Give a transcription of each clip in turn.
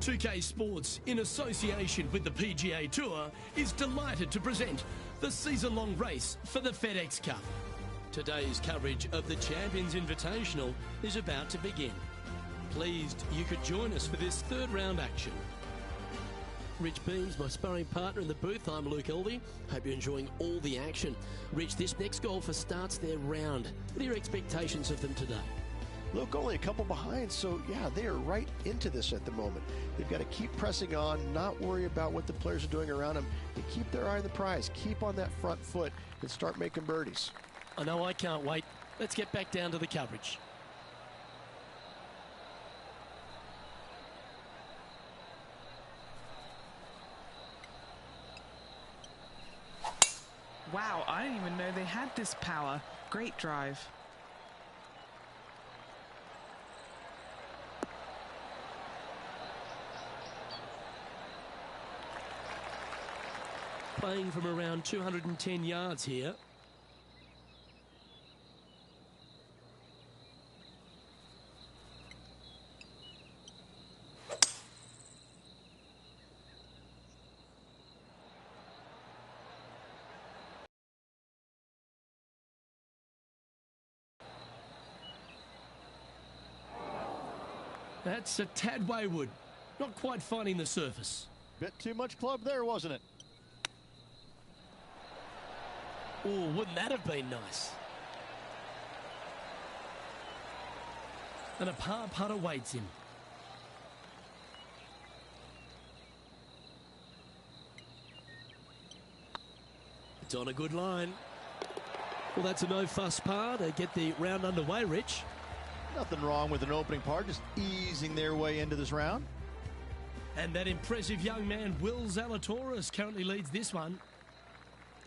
2K Sports, in association with the PGA Tour, is delighted to present the season-long race for the FedEx Cup. Today's coverage of the Champions Invitational is about to begin. Pleased you could join us for this third round action. Rich Beams, my sparring partner in the booth. I'm Luke Elvey. Hope you're enjoying all the action. Rich, this next golfer starts their round. What are your expectations of them today? Luke, only a couple behind, so yeah, they are right into this at the moment. They've got to keep pressing on, not worry about what the players are doing around them, and keep their eye on the prize, keep on that front foot, and start making birdies. I know I can't wait. Let's get back down to the coverage. Wow, I didn't even know they had this power. Great drive. Playing from around 210 yards here. That's a tad wayward. Not quite finding the surface. Bit too much club there, wasn't it? Oh, wouldn't that have been nice? And a par putt awaits him. It's on a good line. Well, that's a no-fuss par to get the round underway, Rich. Nothing wrong with an opening par, just easing their way into this round. And that impressive young man, Will Zalatoris, currently leads this one.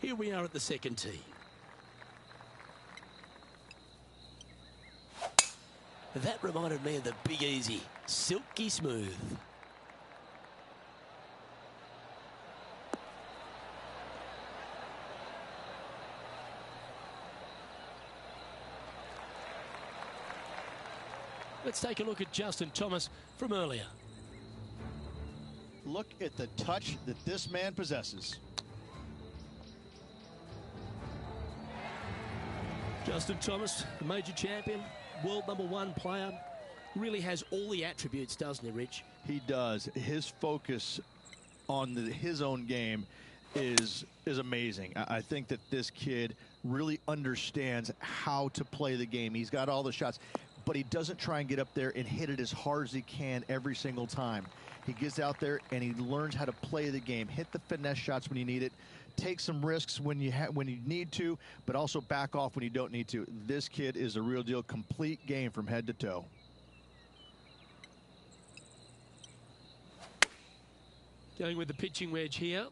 Here we are at the second tee. That reminded me of the Big Easy. Silky smooth. Let's take a look at Justin Thomas from earlier. Look at the touch that this man possesses. Justin Thomas, the major champion, world #1 player, really has all the attributes, doesn't he, Rich? He does. His focus on his own game is amazing. I think that this kid really understands how to play the game. He's got all the shots, but he doesn't try and get up there and hit it as hard as he can every single time. He gets out there and he learns how to play the game, hit the finesse shots when you need it, take some risks when you need to, but also back off when you don't need to. This kid is a real deal, complete game from head to toe. Going with the pitching wedge here.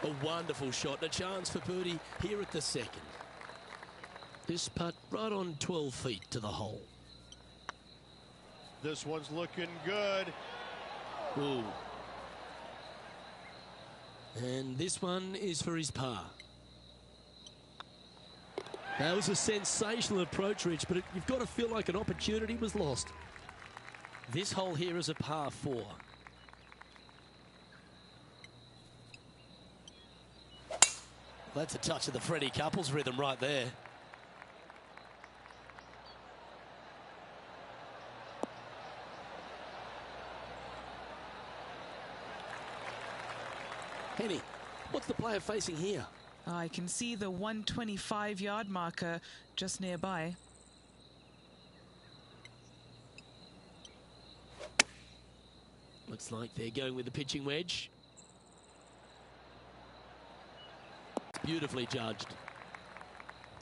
A wonderful shot, a chance for birdie here at the second. This putt right on 12 feet to the hole. This one's looking good. Ooh. And this one is for his par. That was a sensational approach, Rich, but you've got to feel like an opportunity was lost. This hole here is a par 4. That's a touch of the Freddie Couples rhythm right there. Henny, what's the player facing here? I can see the 125-yard marker just nearby. Looks like they're going with the pitching wedge. Beautifully judged.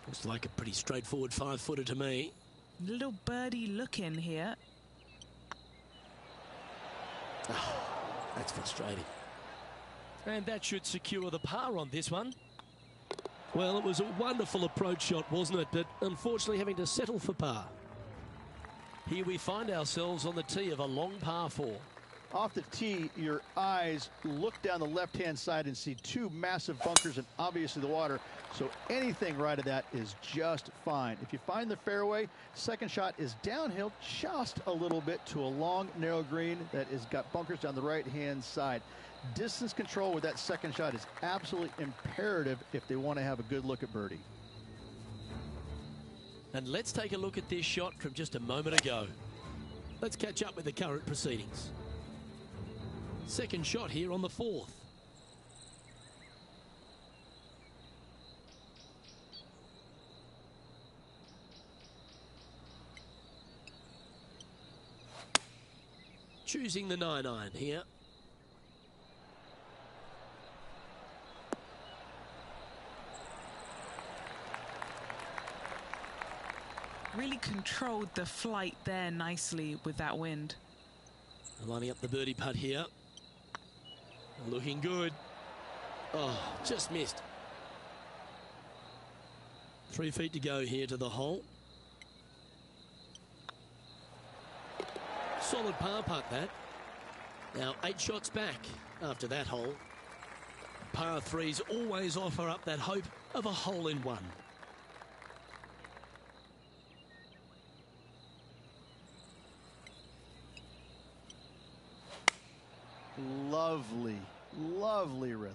Looks like a pretty straightforward 5-footer to me. Little birdie look in here. Oh, that's frustrating. And that should secure the par on this one. Well, it was a wonderful approach shot, wasn't it? But unfortunately having to settle for par. Here we find ourselves on the tee of a long par 4. Off the tee, your eyes look down the left-hand side and see two massive bunkers and obviously the water. So anything right of that is just fine. If you find the fairway, second shot is downhill just a little bit to a long, narrow green that has got bunkers down the right-hand side. Distance control with that second shot is absolutely imperative if they want to have a good look at birdie. And let's take a look at this shot from just a moment ago. Let's catch up with the current proceedings. Second shot here on the fourth. Choosing the 9-iron here. Really controlled the flight there nicely with that wind. Lining up the birdie putt here. Looking good. Oh, just missed. 3 feet to go here to the hole. Solid par putt that. Now 8 shots back after that hole. Par threes always offer up that hope of a hole in one. Lovely, lovely rhythm.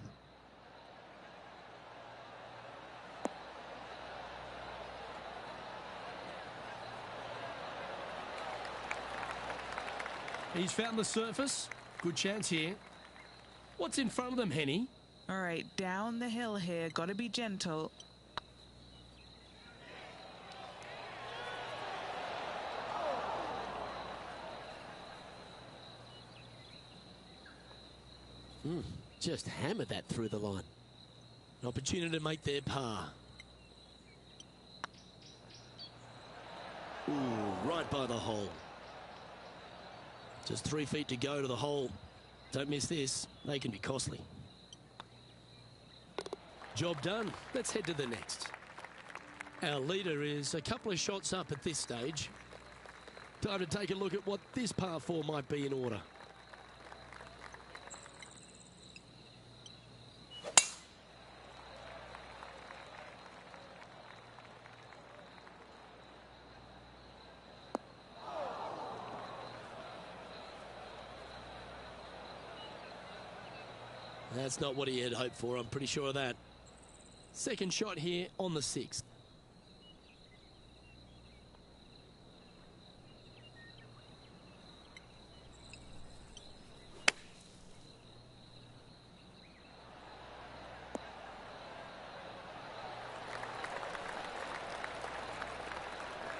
He's found the surface. Good chance here. What's in front of them, Henny? All right, down the hill here. Got to be gentle. Just hammered that through the line. An opportunity to make their par. Ooh, right by the hole. Just 3 feet to go to the hole. Don't miss this. They can be costly. Job done. Let's head to the next. Our leader is a couple of shots up at this stage. Time to take a look at what this par 4 might be in order. That's not what he had hoped for, I'm pretty sure of that. Second shot here on the 6th.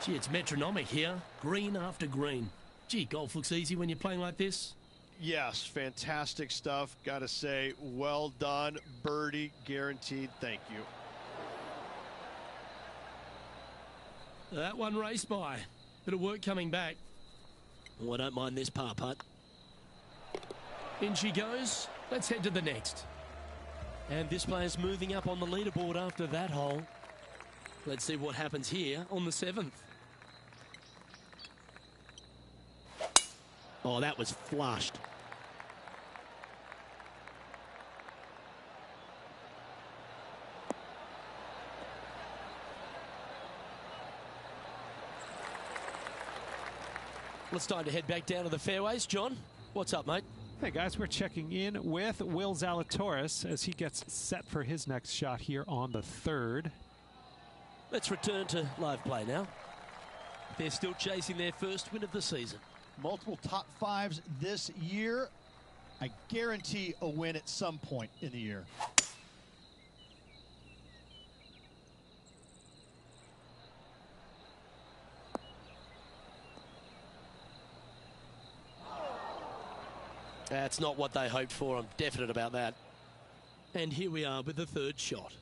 Gee, it's metronomic here. Green after green. Gee, golf looks easy when you're playing like this. Yes, fantastic stuff. Got to say, well done. Birdie guaranteed. Thank you. That one raced by. Bit of work coming back. Oh, I don't mind this par putt. In she goes. Let's head to the next. And this player's moving up on the leaderboard after that hole. Let's see what happens here on the 7th. Oh, that was flushed. Let's time to head back down to the fairways. John, what's up, mate? Hey guys, we're checking in with Will Zalatoris as he gets set for his next shot here on the 3rd. Let's return to live play now. They're still chasing their first win of the season. Multiple top 5s this year. I guarantee a win at some point in the year. That's not what they hoped for. I'm definite about that. And here we are with the 3rd shot.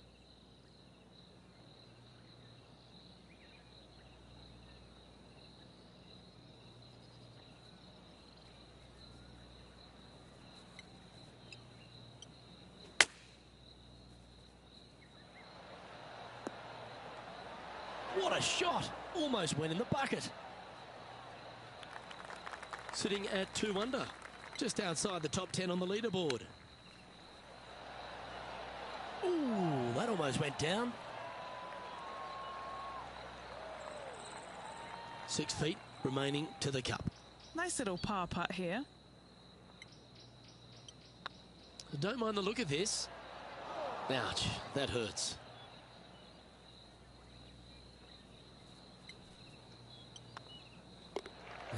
What a shot! Almost went in the bucket. Sitting at 2 under. Just outside the top 10 on the leaderboard. Ooh, that almost went down. 6 feet remaining to the cup. Nice little par putt here. Don't mind the look of this. Ouch, that hurts.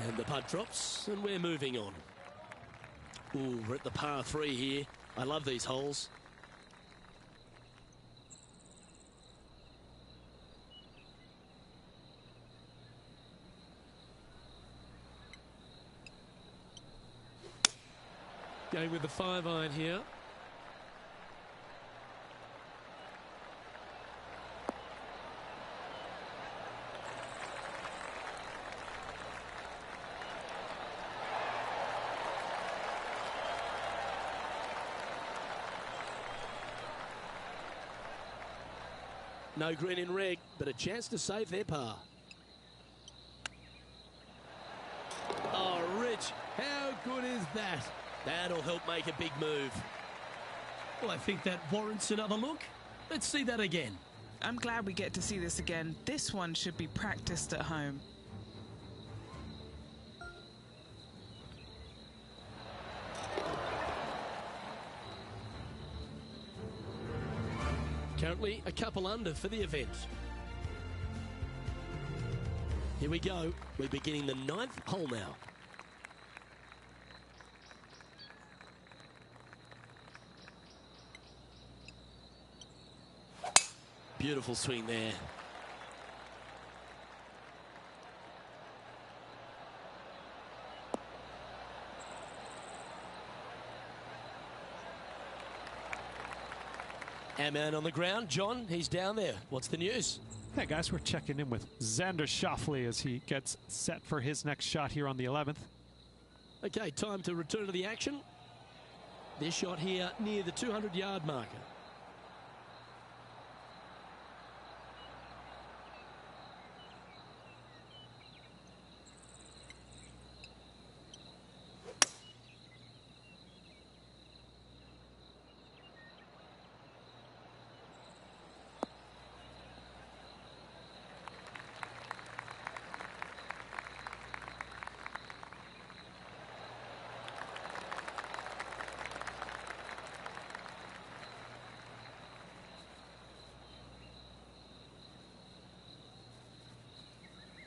And the putt drops, and we're moving on. Ooh, we're at the par 3 here. I love these holes. Going with the 5-iron here. No green in red, but a chance to save their par. Oh, Rich, how good is that? That'll help make a big move. Well, I think that warrants another look. Let's see that again. I'm glad we get to see this again. This one should be practiced at home. Currently a couple under for the event. Here we go. We're beginning the 9th hole now. Beautiful swing there. Our man on the ground, John, he's down there. What's the news? Hey guys, we're checking in with Xander Schauffele as he gets set for his next shot here on the 11th. Okay, time to return to the action. This shot here near the 200-yard marker.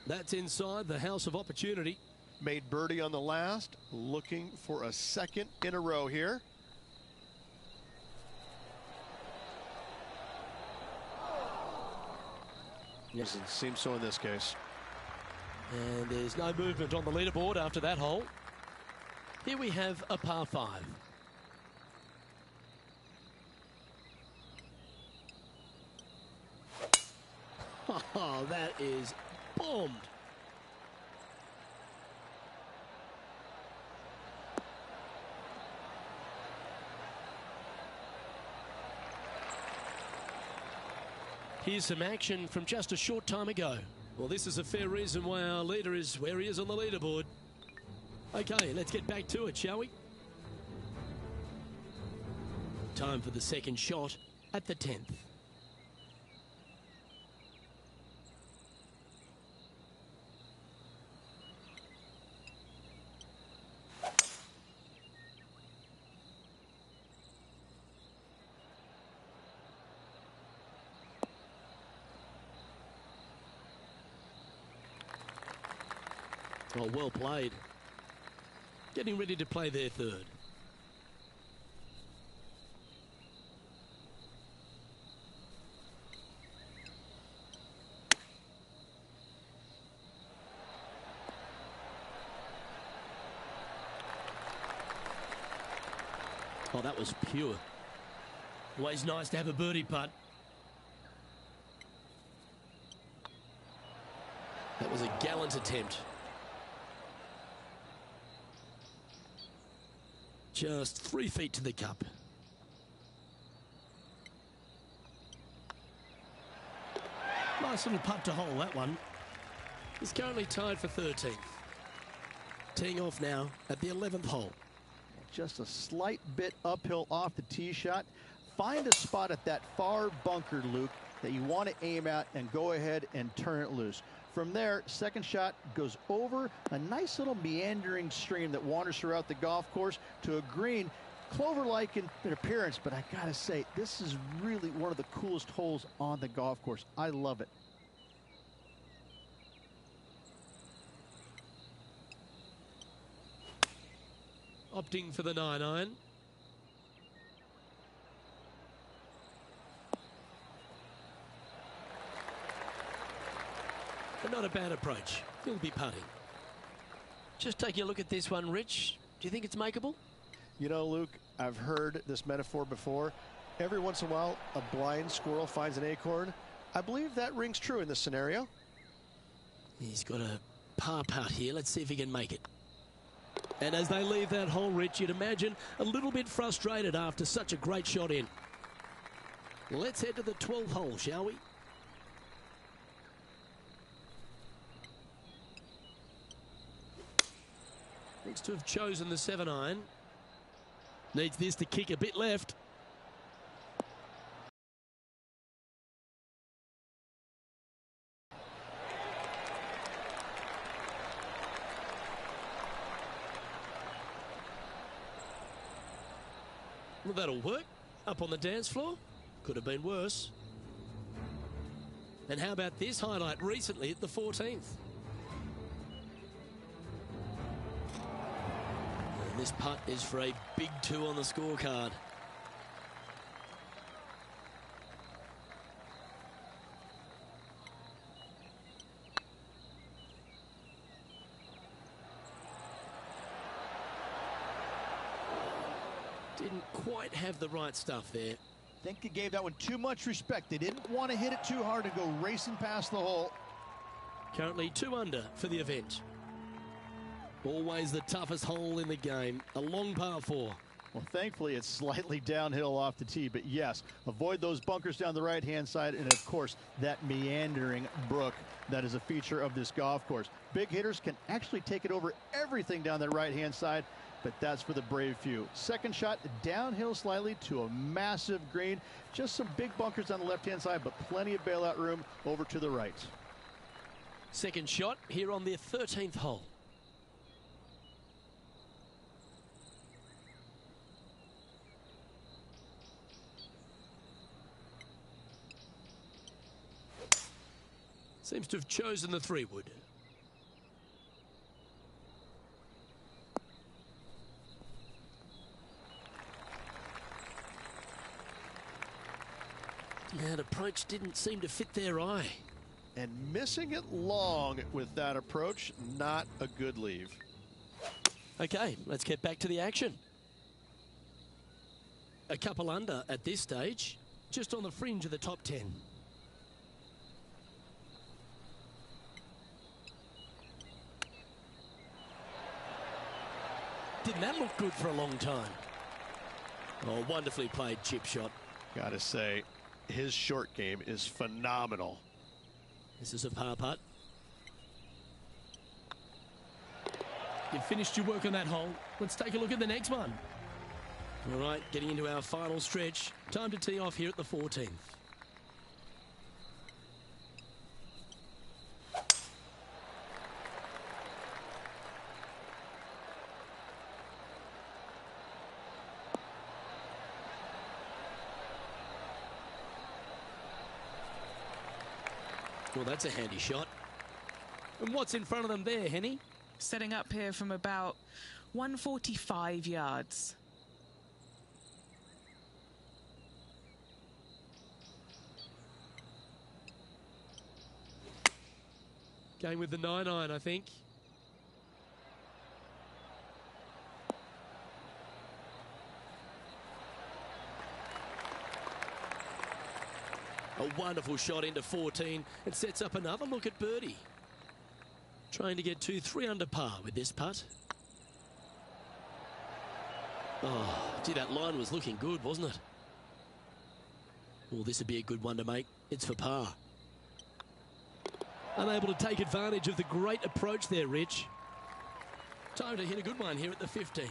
That's inside the house of opportunity. Made birdie on the last, looking for a second in a row here. Yes. Seems so in this case. And there's no movement on the leaderboard after that hole. Here we have a par 5. Oh, that is bombed. Here's some action from just a short time ago. Well, this is a fair reason why our leader is where he is on the leaderboard. Okay, let's get back to it, shall we? Time for the second shot at the 10th. Oh, well played. Getting ready to play their third. Oh, that was pure. Always nice to have a birdie putt. That was a gallant attempt. Just 3 feet to the cup. Nice little putt to hole, that one. He's currently tied for 13th. Teeing off now at the 11th hole. just a slight bit uphill off the tee shot. Find a spot at that far bunker, Luke, that you want to aim at and go ahead and turn it loose. From there, second shot goes over a nice little meandering stream that wanders throughout the golf course to a green, clover-like in appearance, but I gotta say, this is really one of the coolest holes on the golf course. I love it. Opting for the 9-iron. But not a bad approach. He'll be putting. Just taking a look at this one, Rich. Do you think it's makeable? You know, Luke, I've heard this metaphor before. Every once in a while, a blind squirrel finds an acorn. I believe that rings true in this scenario. He's got a par putt here. Let's see if he can make it. And as they leave that hole, Rich, you'd imagine a little bit frustrated after such a great shot in. Let's head to the 12th hole, shall we? Needs to have chosen the 7-iron. Needs this to kick a bit left. Well, that'll work. Up on the dance floor. Could have been worse. And how about this highlight recently at the 14th? And this putt is for a big 2 on the scorecard. Didn't quite have the right stuff there. I think he gave that one too much respect. They didn't want to hit it too hard to go racing past the hole. Currently 2 under for the event. Always the toughest hole in the game. A long par 4. Well, thankfully, it's slightly downhill off the tee. But yes, avoid those bunkers down the right-hand side. And, of course, that meandering brook that is a feature of this golf course. Big hitters can actually take it over everything down that right-hand side. But that's for the brave few. Second shot downhill slightly to a massive green. Just some big bunkers on the left-hand side, but plenty of bailout room over to the right. Second shot here on the 13th hole. Seems to have chosen the 3-wood. That approach didn't seem to fit their eye. And missing it long with that approach, not a good leave. Okay, let's get back to the action. A couple under at this stage, just on the fringe of the top 10. Didn't that look good for a long time? Oh, wonderfully played chip shot. Gotta say, his short game is phenomenal. This is a par putt. You've finished your work on that hole. Let's take a look at the next one. All right, getting into our final stretch. Time to tee off here at the 14th. Well, that's a handy shot. And what's in front of them there, Henny? Setting up here from about 145 yards. Going with the 9-iron, I think. A wonderful shot into 14. It sets up another look at birdie. Trying to get 2-3 under par with this putt. Oh, gee, that line was looking good, wasn't it? Well, this would be a good one to make. It's for par. Unable to take advantage of the great approach there, Rich. Time to hit a good one here at the 15th.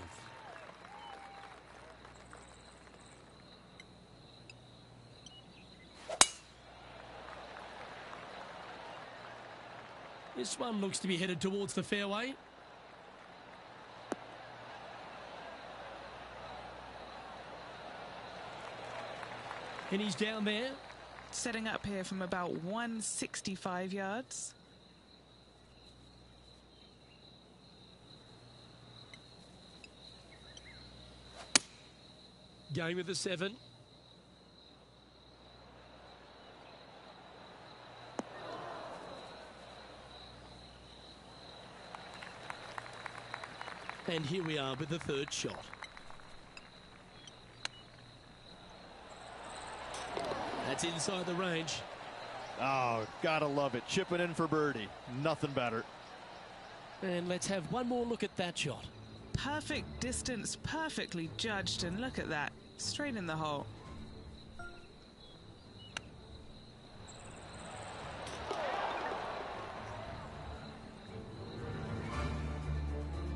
This one looks to be headed towards the fairway. And he's down there. Setting up here from about 165 yards. Going with the 7. And here we are with the 3rd shot. That's inside the range. Oh, gotta love it. Chipping in for birdie. Nothing better. And let's have one more look at that shot. Perfect distance, perfectly judged, and look at that. Straight in the hole.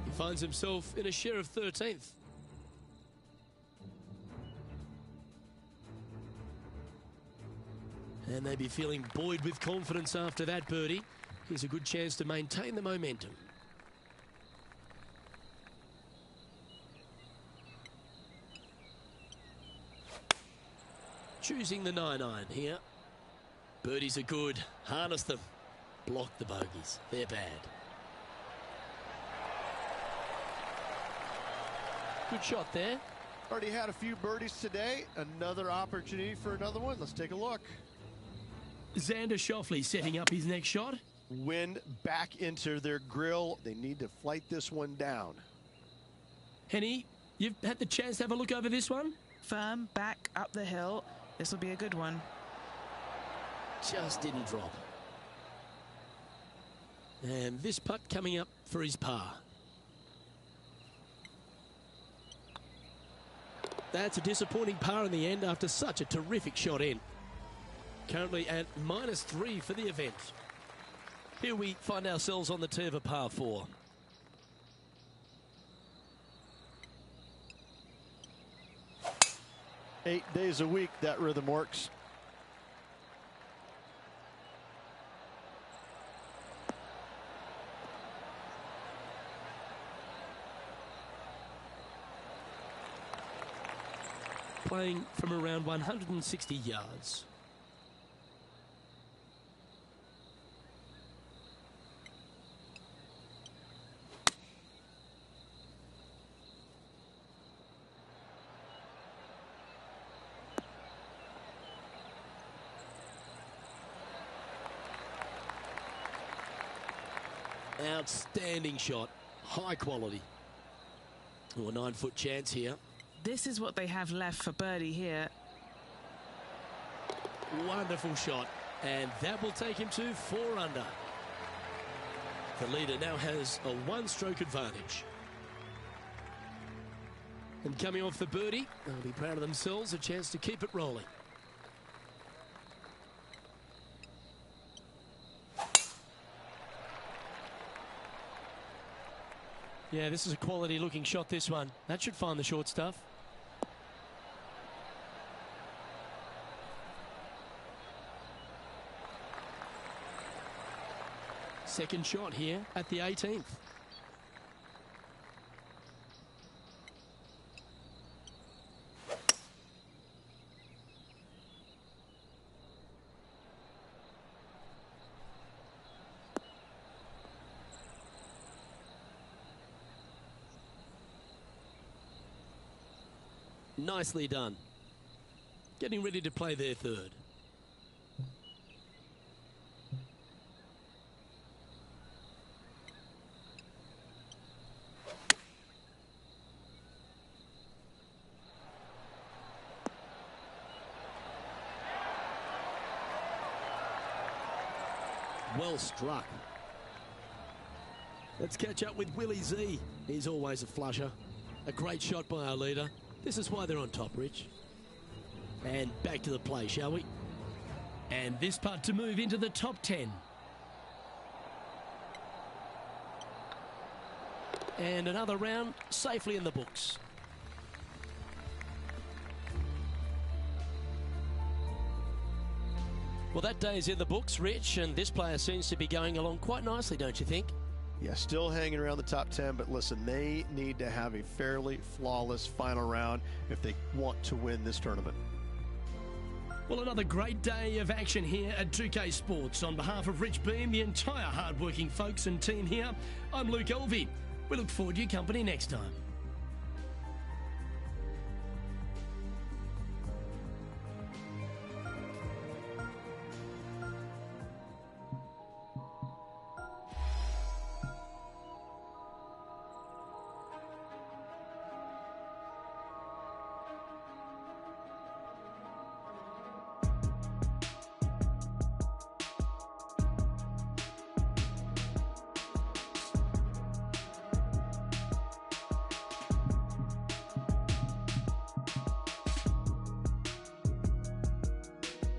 He finds himself in a share of 13th. And they'd be feeling buoyed with confidence after that birdie. Here's a good chance to maintain the momentum. Choosing the 9-iron here. Birdies are good. Harness them. Block the bogeys. They're bad. Good shot there. Already had a few birdies today. Another opportunity for another one. Let's take a look. Xander Schauffele setting up his next shot. Wind back into their grill. They need to flight this one down. Henny, you've had the chance to have a look over this one? Firm, back, up the hill. This will be a good one. Just didn't drop. And this putt coming up for his par. That's a disappointing par in the end after such a terrific shot in. Currently at -3 for the event. Here we find ourselves on the tee of a par 4. Eight days a week, that rhythm works. Playing from around 160 yards. Outstanding shot. High quality. Oh, a 9-foot chance here. This is what they have left for birdie here. Wonderful shot. And that will take him to 4 under. The leader now has a 1-stroke advantage. And coming off the birdie, they'll be proud of themselves. A chance to keep it rolling. Yeah, this is a quality looking shot, this one. That should find the short stuff. Second shot here at the 18th. Nicely done. Getting ready to play their third. Well struck. Let's catch up with Willie Z. He's always a flusher. A great shot by our leader. This is why they're on top, Rich. And back to the play, shall we? And this putt to move into the top 10. And another round safely in the books. Well, that day is in the books, Rich, and this player seems to be going along quite nicely, don't you think? Yeah, still hanging around the top 10, but listen, they need to have a fairly flawless final round if they want to win this tournament. Well, another great day of action here at 2K Sports. On behalf of Rich Beam, the entire hard-working folks and team here, I'm Luke Elvey. We look forward to your company next time.